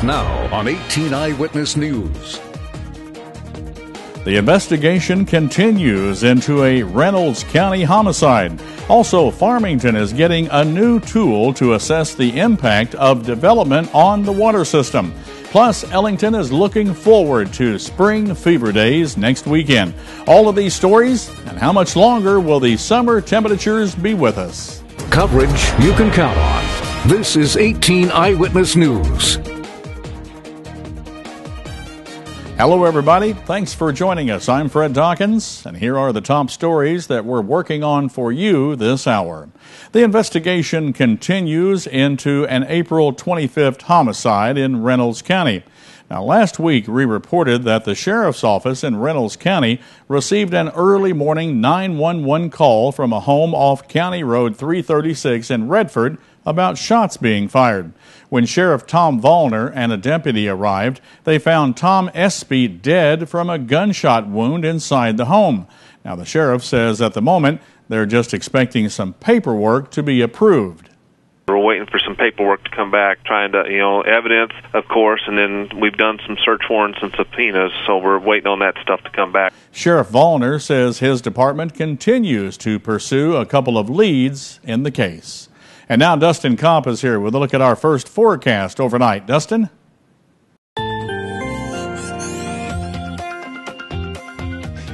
Now on 18 Eyewitness News. The investigation continues into a Reynolds County homicide. Also, Farmington is getting a new tool to assess the impact of development on the water system. Plus, Ellington is looking forward to Spring Fever Days next weekend. All of these stories, and how much longer will the summer temperatures be with us? Coverage you can count on. This is 18 Eyewitness News. Hello, everybody. Thanks for joining us. I'm Fred Dawkins, and here are the top stories that we're working on for you this hour. The investigation continues into an April 25th homicide in Reynolds County. Now, last week, we reported that the sheriff's office in Reynolds County received an early morning 911 call from a home off County Road 336 in Redford about shots being fired. When Sheriff Tom Vollner and a deputy arrived, they found Tom Espy dead from a gunshot wound inside the home. Now, the sheriff says at the moment they're just expecting some paperwork to be approved. We're waiting for some paperwork to come back, trying to, evidence, of course, and then we've done some search warrants and subpoenas, so we're waiting on that stuff to come back. Sheriff Vollner says his department continues to pursue a couple of leads in the case. And now Dustin Kopp is here with a look at our first forecast overnight. Dustin?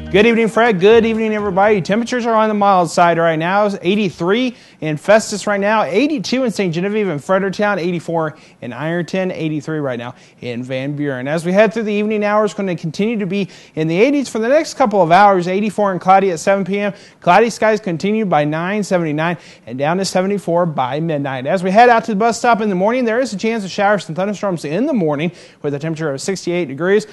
Good evening, Fred. Good evening, everybody. Temperatures are on the mild side right now. It's 83 in Festus right now, 82 in St. Genevieve and Fredericktown, 84 in Ironton, 83 right now in Van Buren. As we head through the evening hours, going to continue to be in the 80s for the next couple of hours. 84 and cloudy at 7 p.m. Cloudy skies continue by 9, 79, and down to 74 by midnight. As we head out to the bus stop in the morning, there is a chance of showers and thunderstorms in the morning with a temperature of 68 degrees.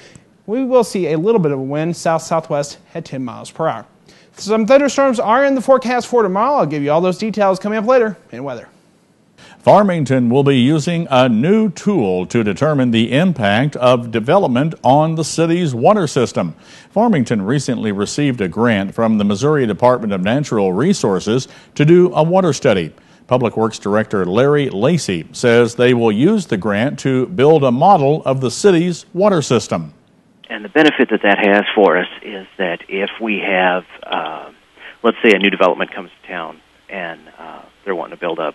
We will see a little bit of a wind south-southwest at 10 miles per hour. Some thunderstorms are in the forecast for tomorrow. I'll give you all those details coming up later in weather. Farmington will be using a new tool to determine the impact of development on the city's water system. Farmington recently received a grant from the Missouri Department of Natural Resources to do a water study. Public Works Director Larry Lacey says they will use the grant to build a model of the city's water system. And the benefit that has for us is that if we have, let's say a new development comes to town and they're wanting to build up,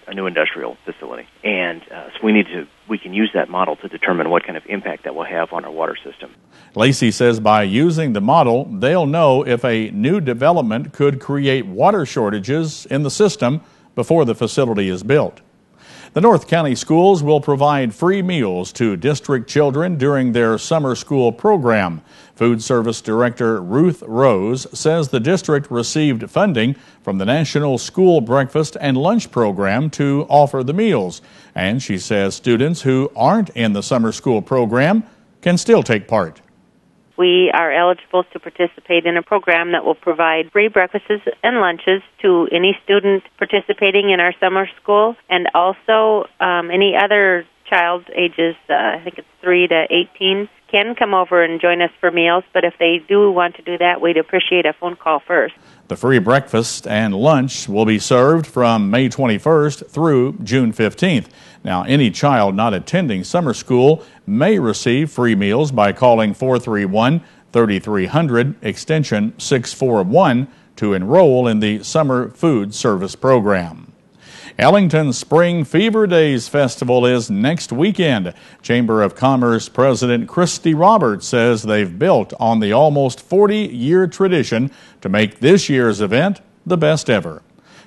a new industrial facility. And so we can use that model to determine what kind of impact that will have on our water system. Lacey says by using the model, they'll know if a new development could create water shortages in the system before the facility is built. The North County schools will provide free meals to district children during their summer school program. Food Service Director Ruth Rose says the district received funding from the National School Breakfast and Lunch Program to offer the meals. And she says students who aren't in the summer school program can still take part. We are eligible to participate in a program that will provide free breakfasts and lunches to any student participating in our summer school, and also any other child ages, I think it's 3 to 18, can come over and join us for meals. But if they do want to do that, we'd appreciate a phone call first. The free breakfast and lunch will be served from May 21st through June 15th. Now, any child not attending summer school may receive free meals by calling 431-3300 extension 641 to enroll in the Summer Food Service Program. Ellington's Spring Fever Days Festival is next weekend. Chamber of Commerce President Christy Roberts says they've built on the almost 40-year tradition to make this year's event the best ever.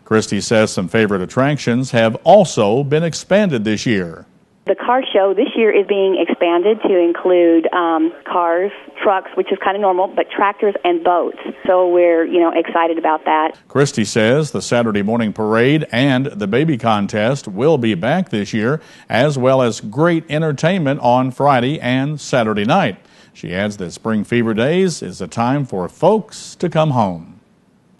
Christy says some favorite attractions have also been expanded this year. The car show this year is being expanded to include cars, trucks, which is kind of normal, but tractors and boats. So we're, excited about that. Christy says the Saturday morning parade and the baby contest will be back this year, as well as great entertainment on Friday and Saturday night. She adds that Spring Fever Days is a time for folks to come home.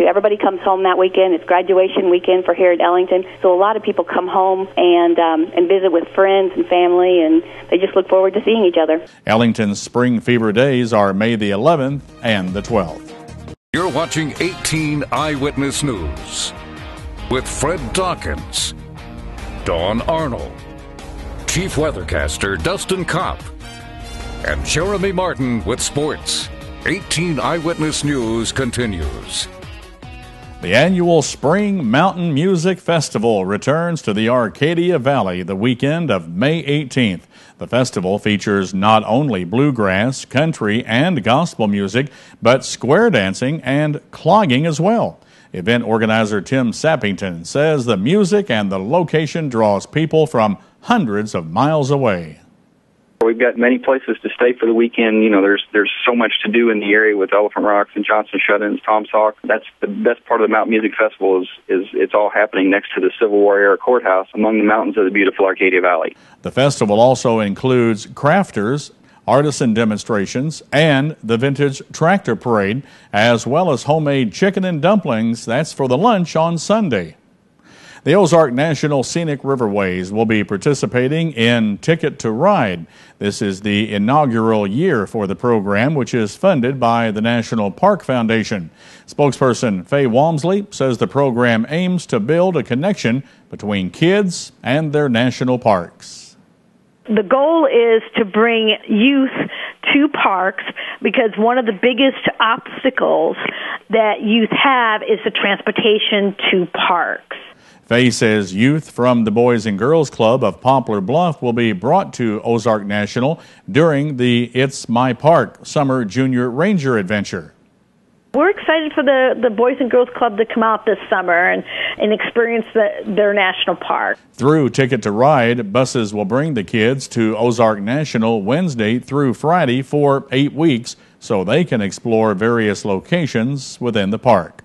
Everybody comes home that weekend. It's graduation weekend for here at Ellington. So a lot of people come home and visit with friends and family, and they just look forward to seeing each other. Ellington's Spring Fever Days are May the 11th and the 12th. You're watching 18 Eyewitness News with Fred Dawkins, Dawn Arnold, Chief Weathercaster Dustin Kopp and Jeremy Martin with sports. 18 Eyewitness News continues. The annual Spring Mountain Music Festival returns to the Arcadia Valley the weekend of May 18th. The festival features not only bluegrass, country, and gospel music, but square dancing and clogging as well. Event organizer Tim Sappington says the music and the location draws people from hundreds of miles away. We've got many places to stay for the weekend. You know, there's so much to do in the area with Elephant Rocks and Johnson Shut-ins, Tom's Hawk. That's the best part of the Mountain Music Festival is it's all happening next to the Civil War era courthouse among the mountains of the beautiful Arcadia Valley. The festival also includes crafters, artisan demonstrations, and the vintage tractor parade, as well as homemade chicken and dumplings. That's for the lunch on Sunday. The Ozark National Scenic Riverways will be participating in Ticket to Ride. This is the inaugural year for the program, which is funded by the National Park Foundation. Spokesperson Faye Walmsley says the program aims to build a connection between kids and their national parks. The goal is to bring youth to parks because one of the biggest obstacles that youth have is the transportation to parks. Faye says youth from the Boys and Girls Club of Poplar Bluff will be brought to Ozark National during the It's My Park Summer Junior Ranger Adventure. We're excited for the Boys and Girls Club to come out this summer and experience their national park. Through Ticket to Ride, buses will bring the kids to Ozark National Wednesday through Friday for 8 weeks so they can explore various locations within the park.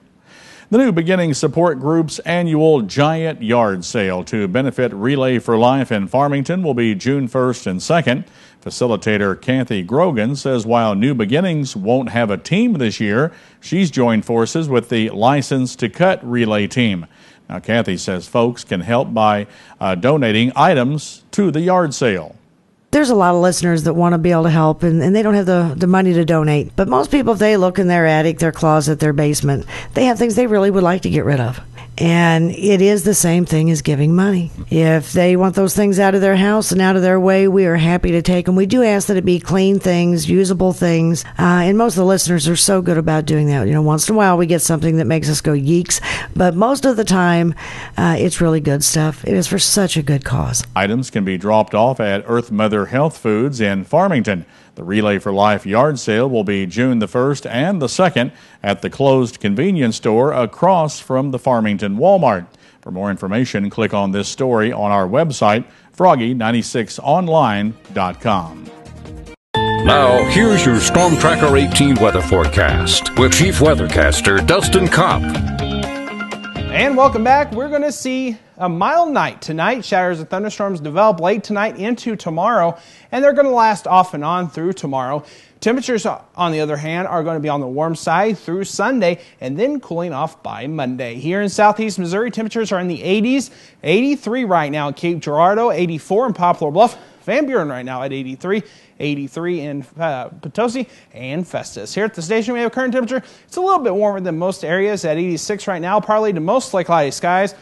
The New Beginning Support Group's annual Giant Yard Sale to benefit Relay for Life in Farmington will be June 1st and 2nd. Facilitator Kathy Grogan says while New Beginnings won't have a team this year, she's joined forces with the License to Cut Relay team. Now, Kathy says folks can help by donating items to the yard sale. There's a lot of listeners that want to be able to help, and they don't have the money to donate. But most people, if they look in their attic, their closet, their basement, they have things they really would like to get rid of. And it is the same thing as giving money. If they want those things out of their house and out of their way, we are happy to take them. We do ask that it be clean things, usable things, and most of the listeners are so good about doing that. You know, once in a while we get something that makes us go yeeks, but most of the time it's really good stuff. It is for such a good cause. Items can be dropped off at Earth Mother Health Foods in Farmington. The Relay for Life yard sale will be June the 1st and the 2nd at the closed convenience store across from the Farmington Walmart. For more information, click on this story on our website, froggy96online.com. Now, here's your Storm Tracker 18 weather forecast with Chief Weathercaster Dustin Kopp. And welcome back. We're going to see a mild night tonight. Showers and thunderstorms develop late tonight into tomorrow, and they're going to last off and on through tomorrow. Temperatures, on the other hand, are going to be on the warm side through Sunday and then cooling off by Monday. Here in southeast Missouri, temperatures are in the 80s, 83 right now at Cape Girardeau, 84 in Poplar Bluff, Van Buren right now at 83, 83 in Potosi and Festus. Here at the station, we have a current temperature. It's a little bit warmer than most areas at 86 right now, partly to mostly cloudy skies.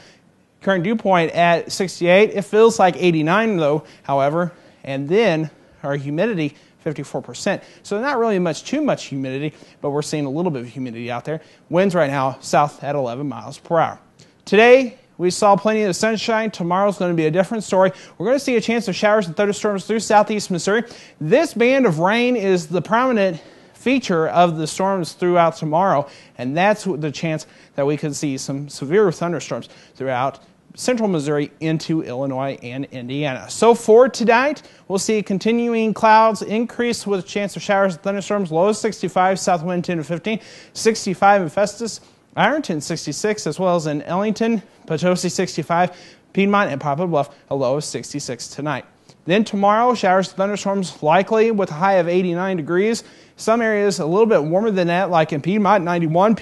Current dew point at 68. It feels like 89 though, however, and then our humidity 54%. So not really too much humidity, but we're seeing a little bit of humidity out there. Winds right now south at 11 miles per hour. Today, we saw plenty of sunshine. Tomorrow's going to be a different story. We're going to see a chance of showers and thunderstorms through southeast Missouri. This band of rain is the prominent feature of the storms throughout tomorrow, and that's the chance that we could see some severe thunderstorms throughout central Missouri into Illinois and Indiana. So for tonight, we'll see continuing clouds increase with a chance of showers and thunderstorms. Low is 65, south wind 10 to 15, 65 in Festus, Ironton 66, as well as in Ellington, Potosi 65, Piedmont and Poplar Bluff, a low of 66 tonight. Then tomorrow, showers and thunderstorms likely with a high of 89 degrees. Some areas a little bit warmer than that, like in Piedmont, 91,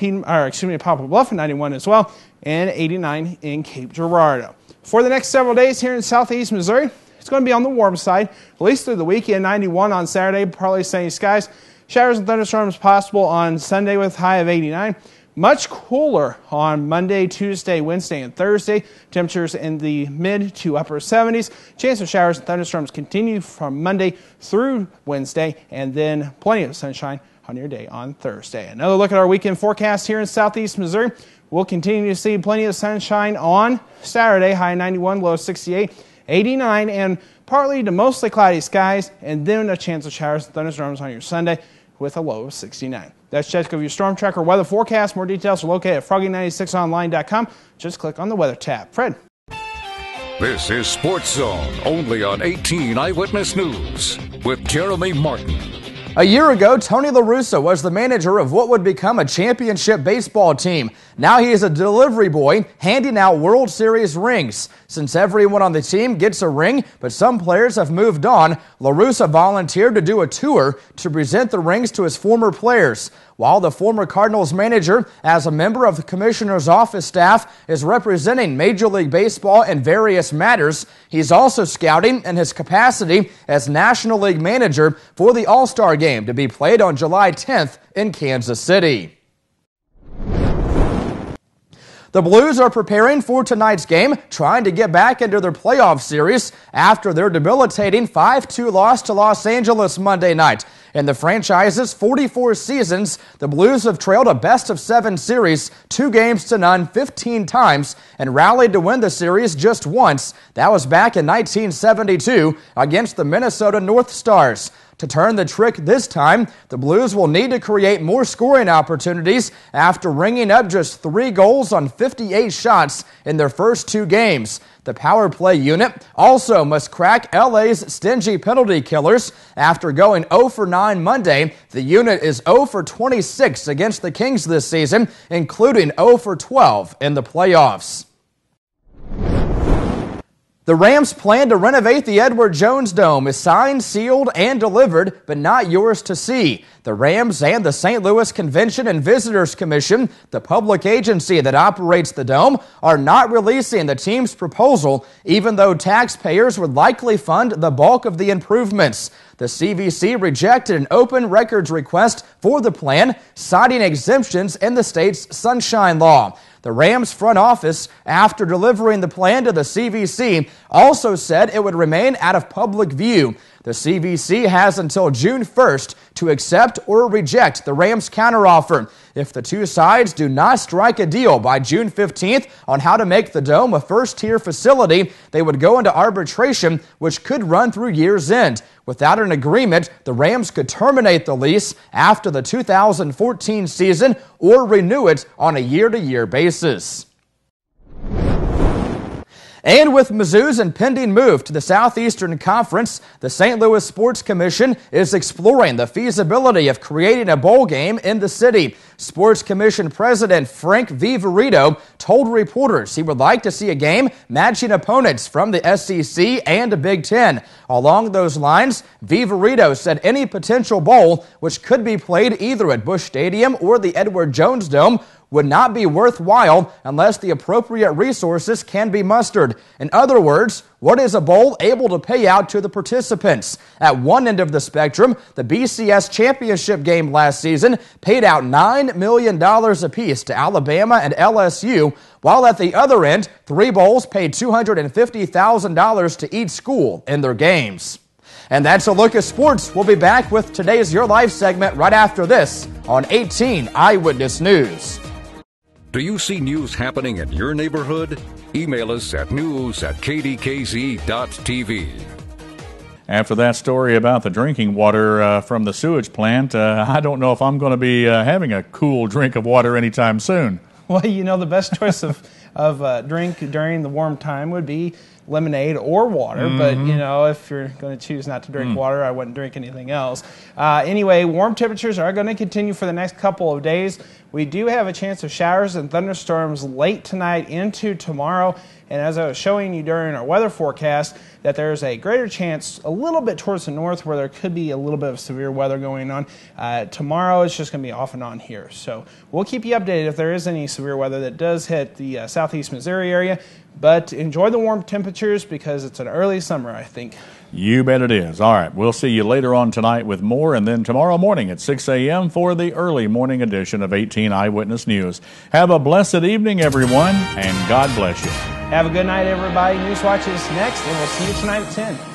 Poplar Bluff, 91 as well, and 89 in Cape Girardeau. For the next several days here in southeast Missouri, it's going to be on the warm side, at least through the weekend, 91 on Saturday, partly sunny skies. Showers and thunderstorms possible on Sunday with a high of 89. Much cooler on Monday, Tuesday, Wednesday, and Thursday. Temperatures in the mid to upper 70s. Chance of showers and thunderstorms continue from Monday through Wednesday, and then plenty of sunshine on your day on Thursday. Another look at our weekend forecast here in southeast Missouri. We'll continue to see plenty of sunshine on Saturday, high 91, low 68, 89, and partly to mostly cloudy skies, and then a chance of showers and thunderstorms on your Sunday with a low of 69. That's Jessica of your Storm Tracker weather forecast. More details are located at froggy96online.com. Just click on the weather tab. Fred. This is Sports Zone, only on 18 Eyewitness News with Jeremy Martin. A year ago, Tony La Russa was the manager of what would become a championship baseball team. Now he is a delivery boy handing out World Series rings. Since everyone on the team gets a ring, but some players have moved on, La Russa volunteered to do a tour to present the rings to his former players. While the former Cardinals manager, as a member of the commissioner's office staff, is representing Major League Baseball in various matters, he's also scouting in his capacity as National League manager for the All-Star Game to be played on July 10th in Kansas City. The Blues are preparing for tonight's game, trying to get back into their playoff series after their debilitating 5-2 loss to Los Angeles Monday night. In the franchise's 44 seasons, the Blues have trailed a best-of-7 series 2-0 15 times and rallied to win the series just once. That was back in 1972 against the Minnesota North Stars. To turn the trick this time, the Blues will need to create more scoring opportunities after ringing up just 3 goals on 58 shots in their first 2 games. The power play unit also must crack LA's stingy penalty killers. After going 0 for 9 Monday, the unit is 0 for 26 against the Kings this season, including 0 for 12 in the playoffs. The Rams' plan to renovate the Edward Jones Dome is signed, sealed, and delivered, but not yours to see. The Rams and the St. Louis Convention and Visitors Commission, the public agency that operates the dome, are not releasing the team's proposal, even though taxpayers would likely fund the bulk of the improvements. The CVC rejected an open records request for the plan, citing exemptions in the state's Sunshine Law. The Rams front office, after delivering the plan to the CVC, also said it would remain out of public view. The CVC has until June 1st to accept or reject the Rams' counteroffer. If the two sides do not strike a deal by June 15th on how to make the dome a first-tier facility, they would go into arbitration, which could run through year's end. Without an agreement, the Rams could terminate the lease after the 2014 season or renew it on a year-to-year basis. And with Mizzou's impending move to the Southeastern Conference, the St. Louis Sports Commission is exploring the feasibility of creating a bowl game in the city. Sports Commission President Frank Viverito told reporters he would like to see a game matching opponents from the SEC and the Big Ten. Along those lines, Viverito said any potential bowl, which could be played either at Busch Stadium or the Edward Jones Dome, would not be worthwhile unless the appropriate resources can be mustered. In other words, what is a bowl able to pay out to the participants? At one end of the spectrum, the BCS championship game last season paid out $9 million apiece to Alabama and LSU, while at the other end, 3 bowls paid $250,000 to each school in their games. And that's a look at sports. We'll be back with today's Your Life segment right after this on 18 Eyewitness News. Do you see news happening in your neighborhood? Email us at news@kdkz.tv. After that story about the drinking water from the sewage plant, I don't know if I'm going to be having a cool drink of water anytime soon. Well, you know, the best choice of drink during the warm time would be lemonade or water, but you know, if you're going to choose not to drink water, I wouldn't drink anything else. Anyway, warm temperatures are going to continue for the next couple of days. We do have a chance of showers and thunderstorms late tonight into tomorrow, and as I was showing you during our weather forecast, that there's a greater chance a little bit towards the north where there could be a little bit of severe weather going on. Tomorrow it's just going to be off and on here, so we'll keep you updated if there is any severe weather that does hit the southeast Missouri area. but enjoy the warm temperatures because it's an early summer, I think. You bet it is. All right, we'll see you later on tonight with more, and then tomorrow morning at 6 a.m. for the early morning edition of 18 Eyewitness News. Have a blessed evening, everyone, and God bless you. Have a good night, everybody. Newswatch is next, and we'll see you tonight at 10.